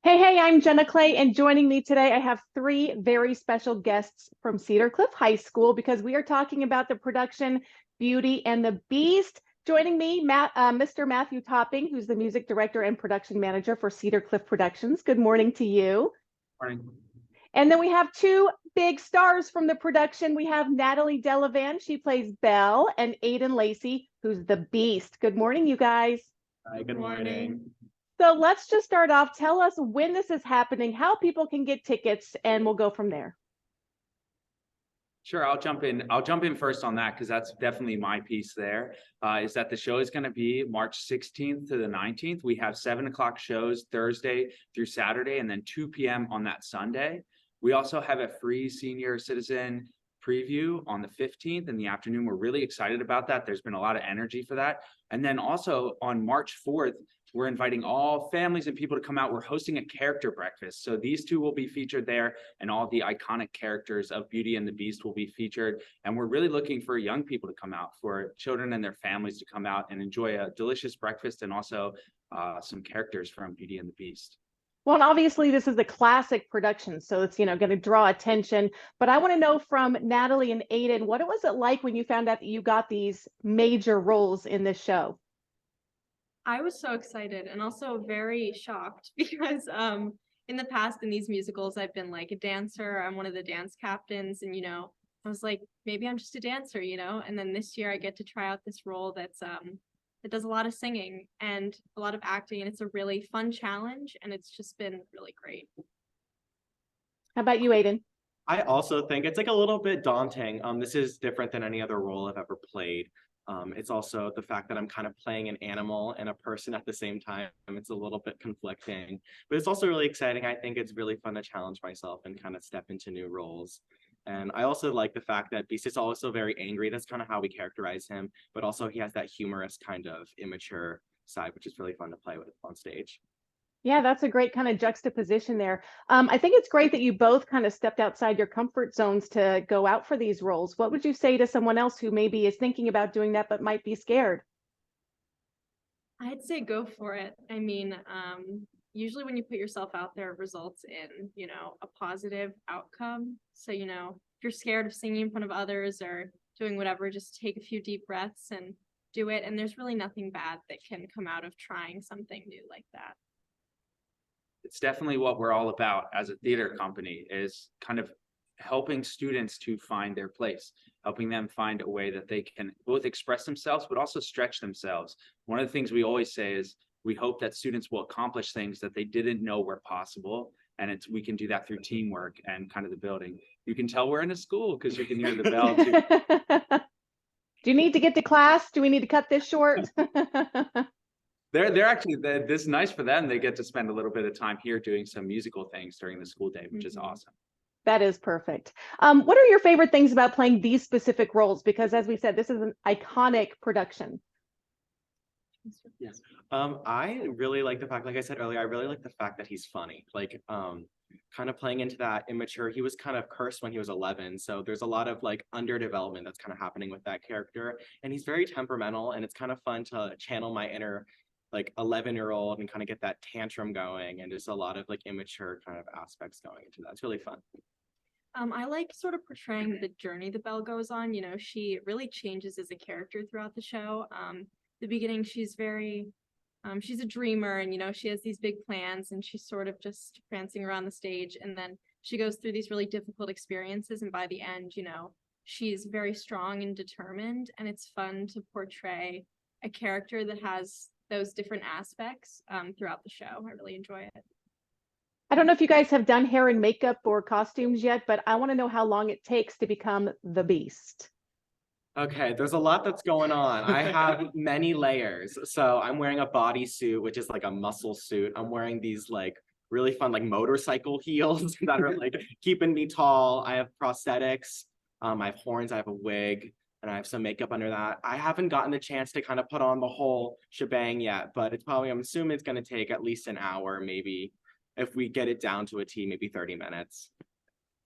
Hey, I'm Jenna Clay, and joining me today, I have three very special guests from Cedar Cliff High School because we are talking about the production Beauty and the Beast. Joining me, Mr. Matthew Topping, who's the music director and production manager for Cedar Cliff Productions. Good morning to you. Morning. And then we have two big stars from the production. We have Natalie Delavan, she plays Belle, and Aidan Lacey, who's the Beast. Good morning, you guys. Hi, good morning. So let's just start off. Tell us when this is happening, how people can get tickets, and we'll go from there. Sure, I'll jump in. I'll jump in first on that because that's definitely my piece there. Is that the show is going to be March 16th to the 19th. We have 7 o'clock shows Thursday through Saturday and then 2 p.m. on that Sunday. We also have a free senior citizen preview on the 15th in the afternoon. We're really excited about that. There's been a lot of energy for that. And then also on March 4th, we're inviting all families and people to come out. We're hosting a character breakfast. So these two will be featured there, and all the iconic characters of Beauty and the Beast will be featured. And we're really looking for young people to come out, for children and their families to come out and enjoy a delicious breakfast and also some characters from Beauty and the Beast. Well, and obviously this is a classic production, so it's, going to draw attention. But I want to know from Natalie and Aidan, what was it like when you found out that you got these major roles in this show? I was so excited and also very shocked because in the past in these musicals I've been like a dancer. I'm one of the dance captains, and I was like, maybe I'm just a dancer, and then this year I get to try out this role that does a lot of singing and a lot of acting, and it's a really fun challenge, and it's just been really great. How about you, Aidan? I also think it's like a little bit daunting. This is different than any other role I've ever played. It's also the fact that I'm kind of playing an animal and a person at the same time. It's a little bit conflicting, but it's also really exciting. I think it's really fun to challenge myself and kind of step into new roles. And I also like the fact that Beast is also very angry. That's kind of how we characterize him, but also he has that humorous kind of immature side, which is really fun to play with on stage. Yeah, that's a great kind of juxtaposition there. I think it's great that you both kind of stepped outside your comfort zones to go out for these roles. What would you say to someone else who maybe is thinking about doing that but might be scared? I'd say go for it. I mean, usually when you put yourself out there, it results in, a positive outcome. So, if you're scared of singing in front of others or doing whatever, just take a few deep breaths and do it. And there's really nothing bad that can come out of trying something new like that. It's definitely what we're all about as a theater company, is kind of helping students to find their place, helping them find a way that they can both express themselves but also stretch themselves. One of the things we always say is we hope that students will accomplish things that they didn't know were possible, and we can do that through teamwork and kind of the building. You can tell we're in a school because you can hear the bell too. Do you need to get to class? Do we need to cut this short? They're actually, this is nice for them. They get to spend a little bit of time here doing some musical things during the school day, which is awesome. That is perfect. What are your favorite things about playing these specific roles? Because as we said, this is an iconic production. Yes. I really like the fact, like I said earlier, I really like the fact that he's funny. Like, kind of playing into that immature. He was kind of cursed when he was 11, so there's a lot of like underdevelopment that's kind of happening with that character, and he's very temperamental, and it's kind of fun to channel my inner like 11-year-old and kind of get that tantrum going, and just a lot of like immature kind of aspects going into that. It's really fun. I like sort of portraying the journey that Belle goes on. She really changes as a character throughout the show. The beginning, she's very, she's a dreamer, and, she has these big plans, and she's sort of just prancing around the stage. And then she goes through these really difficult experiences. And by the end, she's very strong and determined. And it's fun to portray a character that has those different aspects throughout the show. I really enjoy it. I don't know if you guys have done hair and makeup or costumes yet, but I want to know how long it takes to become the Beast. Okay, there's a lot that's going on. I have many layers. So I'm wearing a bodysuit, which is like a muscle suit. I'm wearing these like really fun like motorcycle heels that are like keeping me tall. I have prosthetics. I have horns. I have a wig. And I have some makeup under that. I haven't gotten the chance to kind of put on the whole shebang yet, but it's probably, I'm assuming it's going to take at least an hour, maybe if we get it down to a T, maybe 30 minutes.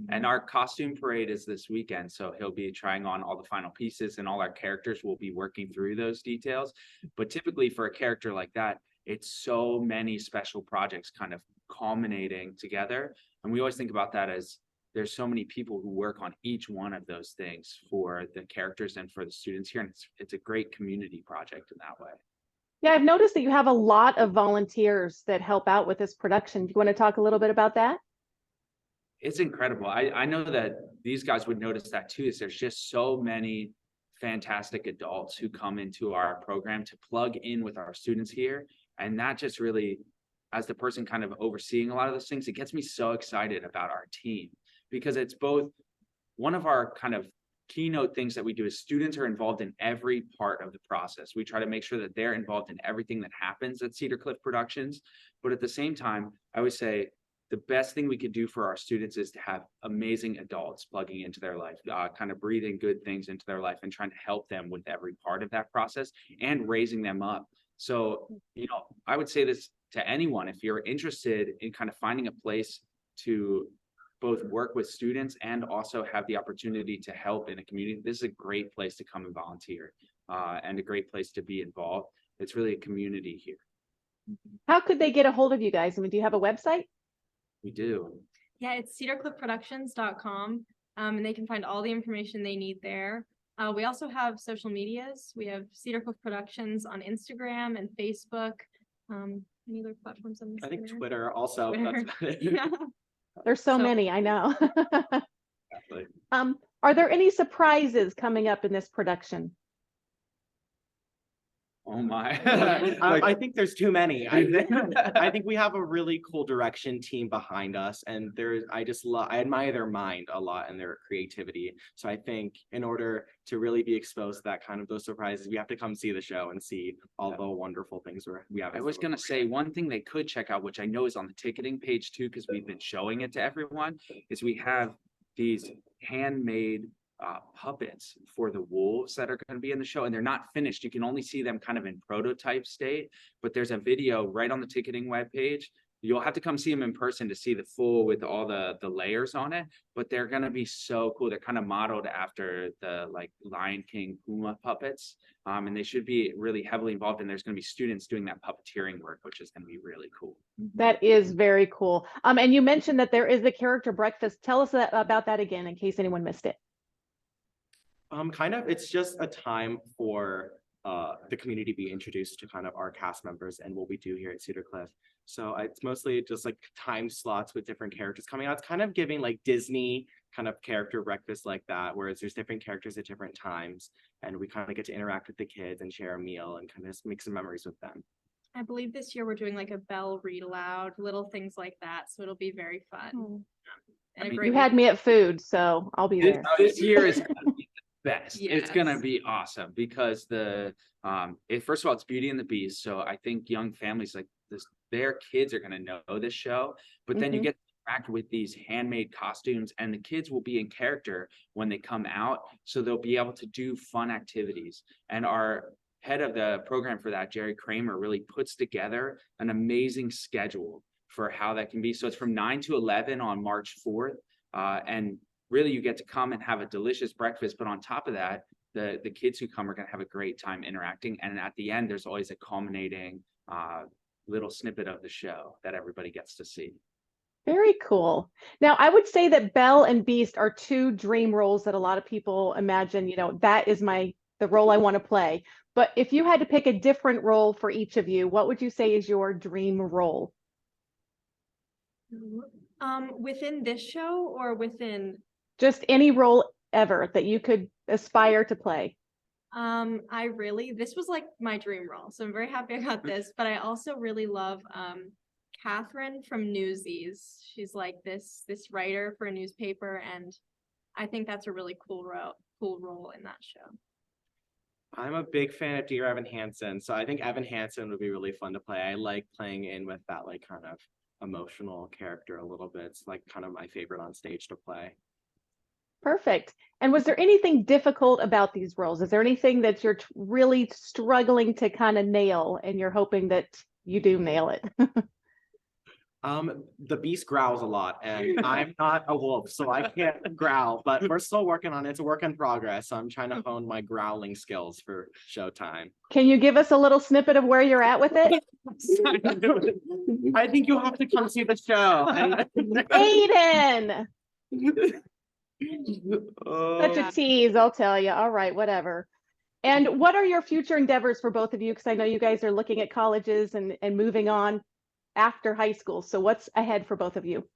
And our costume parade is this weekend, so he'll be trying on all the final pieces, and all our characters will be working through those details. But typically for a character like that, it's so many special projects kind of culminating together. And we always think about that as there's so many people who work on each one of those things for the characters and for the students here. And it's a great community project in that way. Yeah, I've noticed that you have a lot of volunteers that help out with this production. Do you want to talk a little bit about that? It's incredible. I know that these guys would notice that too, is there's just so many fantastic adults who come into our program to plug in with our students here. And that just really, as the person kind of overseeing a lot of those things, it gets me so excited about our team, because it's both one of our kind of keynote things that we do is students are involved in every part of the process. We try to make sure that they're involved in everything that happens at Cedar Cliff Productions. But at the same time, I would say the best thing we could do for our students is to have amazing adults plugging into their life, kind of breathing good things into their life and trying to help them with every part of that process and raising them up. So, you know, I would say this to anyone, if you're interested in kind of finding a place to both work with students and also have the opportunity to help in a community, this is a great place to come and volunteer, and a great place to be involved. It's really a community here. How could they get a hold of you guys? I mean, do you have a website? We do. Yeah, it's cedarcliffproductions.com, and they can find all the information they need there. We also have social medias. We have Cedar Cliff Productions on Instagram and Facebook. Any other platforms on Instagram? I think Twitter also. Twitter. That's about it. Yeah. There's so So- many, I know. Exactly. Are there any surprises coming up in this production? Oh my. I think there's too many. I think we have a really cool direction team behind us, and I admire their mind a lot and their creativity. So I think in order to really be exposed to that kind of those surprises, we have to come see the show and see all the wonderful things we have. I was going to say one thing they could check out, which I know is on the ticketing page too, because we've been showing it to everyone, is we have these handmade puppets for the wolves that are going to be in the show, and they're not finished. You can only see them kind of in prototype state, but there's a video right on the ticketing webpage. You'll have to come see them in person to see the full with all the layers on it, but they're going to be so cool. They're kind of modeled after the like Lion King Puma puppets, and they should be really heavily involved, and there's going to be students doing that puppeteering work, which is going to be really cool. That is very cool. And you mentioned that there is the character breakfast. Tell us about that again, in case anyone missed it. It's just a time for the community to be introduced to kind of our cast members and what we do here at Cedar Cliff. So it's mostly just like time slots with different characters coming out. It's kind of giving like Disney kind of character breakfast like that, whereas there's different characters at different times, and we kind of get to interact with the kids and share a meal and kind of make some memories with them. I believe this year we're doing like a bell read aloud, little things like that. So it'll be very fun. And a mean, great You had me at food, so I'll be there. This year is gonna be the best. It's gonna Yes. be awesome because first of all, it's Beauty and the Beast. So I think young families like this, their kids are gonna know this show, but then you get to interact with these handmade costumes, and the kids will be in character when they come out. So they'll be able to do fun activities. And our head of the program for that, Jerry Kramer, really puts together an amazing schedule for how that can be. So it's from 9 to 11 on March 4th. And really you get to come and have a delicious breakfast. But on top of that, the kids who come are going to have a great time interacting. And at the end, there's always a culminating little snippet of the show that everybody gets to see. Very cool. Now, I would say that Belle and Beast are two dream roles that a lot of people imagine, that is the role I want to play. But if you had to pick a different role for each of you, what would you say is your dream role? Within this show or within? Just any role ever that you could aspire to play. This was like my dream role, so I'm very happy I got this, but I also really love Catherine from Newsies. She's like this writer for a newspaper, and I think that's a really cool role in that show. I'm a big fan of Dear Evan Hansen, so I think Evan Hansen would be really fun to play. I like playing in with that like kind of emotional character a little bit. It's like kind of my favorite on stage to play. Perfect. And was there anything difficult about these roles? Is there anything that you're really struggling to kind of nail and you're hoping that you do nail it? The Beast growls a lot, and I'm not a wolf, so I can't growl, but we're still working on it. It's a work in progress. So I'm trying to hone my growling skills for showtime. Can you give us a little snippet of where you're at with it? I think you have to come see the show. Aidan, such Oh. a tease, I'll tell you. All right, whatever. And what are your future endeavors for both of you? Because I know you guys are looking at colleges and moving on after high school. So what's ahead for both of you?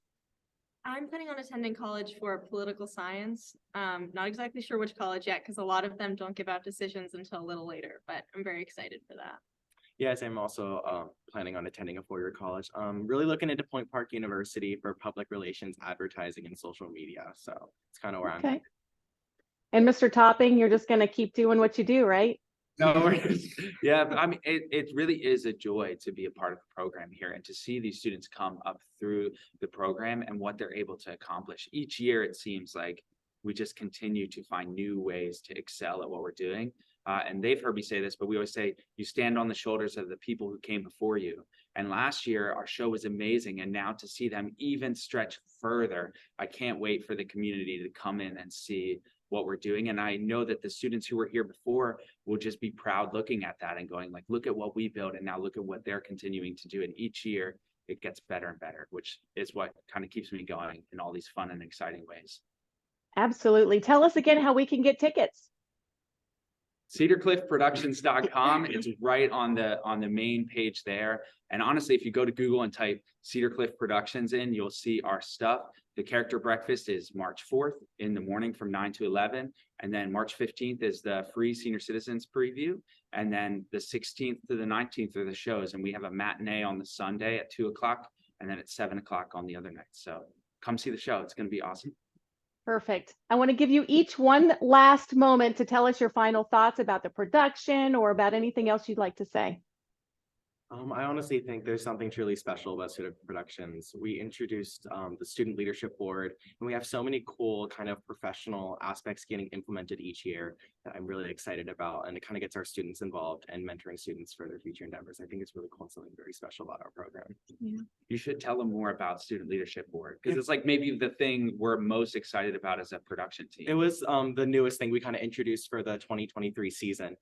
I'm planning on attending college for political science. Not exactly sure which college yet, because a lot of them don't give out decisions until a little later, but I'm very excited for that. Yes, I'm also planning on attending a four-year college. Really looking into Point Park University for public relations, advertising, and social media. So it's kind of where I'm Okay. headed. And Mr. Topping, you're just going to keep doing what you do, right? No, yeah, but I mean, it really is a joy to be a part of the program here and to see these students come up through the program and what they're able to accomplish. Each year, it seems like we just continue to find new ways to excel at what we're doing. And they've heard me say this, but we always say you stand on the shoulders of the people who came before you. And last year, our show was amazing. And now to see them even stretch further, I can't wait for the community to come in and see what we're doing. And I know that the students who were here before will just be proud looking at that and going like, look at what we built and now look at what they're continuing to do. And each year it gets better and better, which is what kind of keeps me going in all these fun and exciting ways. Absolutely. Tell us again how we can get tickets. CedarCliffProductions.com. It's right on the main page there. And honestly, if you go to Google and type Cedar Cliff Productions in, you'll see our stuff. The character breakfast is March 4th in the morning from 9 to 11. And then March 15th is the free senior citizens preview. And then the 16th to the 19th are the shows. And we have a matinee on the Sunday at 2 o'clock and then at 7 o'clock on the other night. So come see the show. It's going to be awesome. Perfect. I want to give you each one last moment to tell us your final thoughts about the production or about anything else you'd like to say. I honestly think there's something truly special about Cedar Productions. We introduced the Student Leadership Board, and we have so many cool kind of professional aspects getting implemented each year that I'm really excited about. And it kind of gets our students involved and mentoring students for their future endeavors. I think it's really cool and something very special about our program. Yeah. You should tell them more about Student Leadership Board because it's like maybe the thing we're most excited about as a production team. It was the newest thing we kind of introduced for the 2023 season.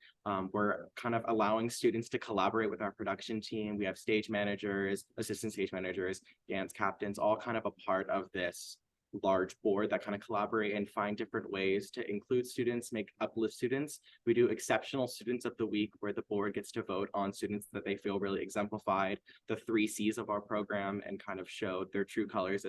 We're kind of allowing students to collaborate with our production team. We have stage managers, assistant stage managers, dance captains, all kind of a part of this large board that kind of collaborate and find different ways to include students, uplift students. We do exceptional students of the week where the board gets to vote on students that they feel really exemplified the 3 C's of our program and kind of showed their true colors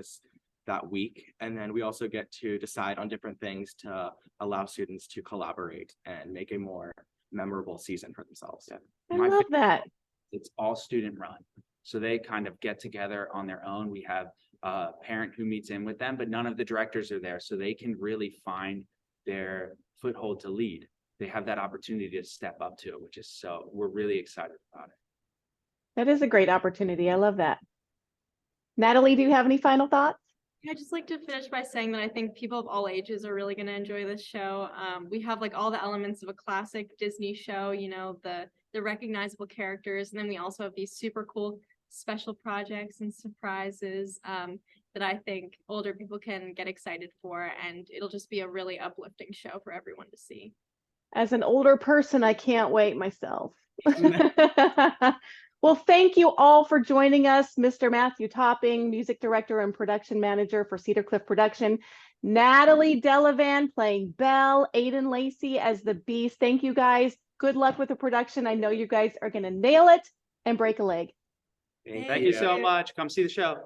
that week. And then we also get to decide on different things to allow students to collaborate and make a more memorable season for themselves. I My love that. It's all student run. So they kind of get together on their own. We have a parent who meets in with them, but none of the directors are there. So they can really find their foothold to lead. They have that opportunity to step up to it, which is we're really excited about it. That is a great opportunity. I love that. Natalie, do you have any final thoughts? I'd just like to finish by saying that I think people of all ages are really going to enjoy this show. We have like all the elements of a classic Disney show, you know, the recognizable characters. And then we also have these super cool special projects and surprises that I think older people can get excited for. And it'll just be a really uplifting show for everyone to see. As an older person, I can't wait myself. Well, thank you all for joining us. Mr. Matthew Topping, music director and production manager for Cedar Cliff Production. Natalie Delavan playing Belle, Aidan Lacey as the Beast. Thank you guys. Good luck with the production. I know you guys are going to nail it and break a leg. Thank you so much. Come see the show.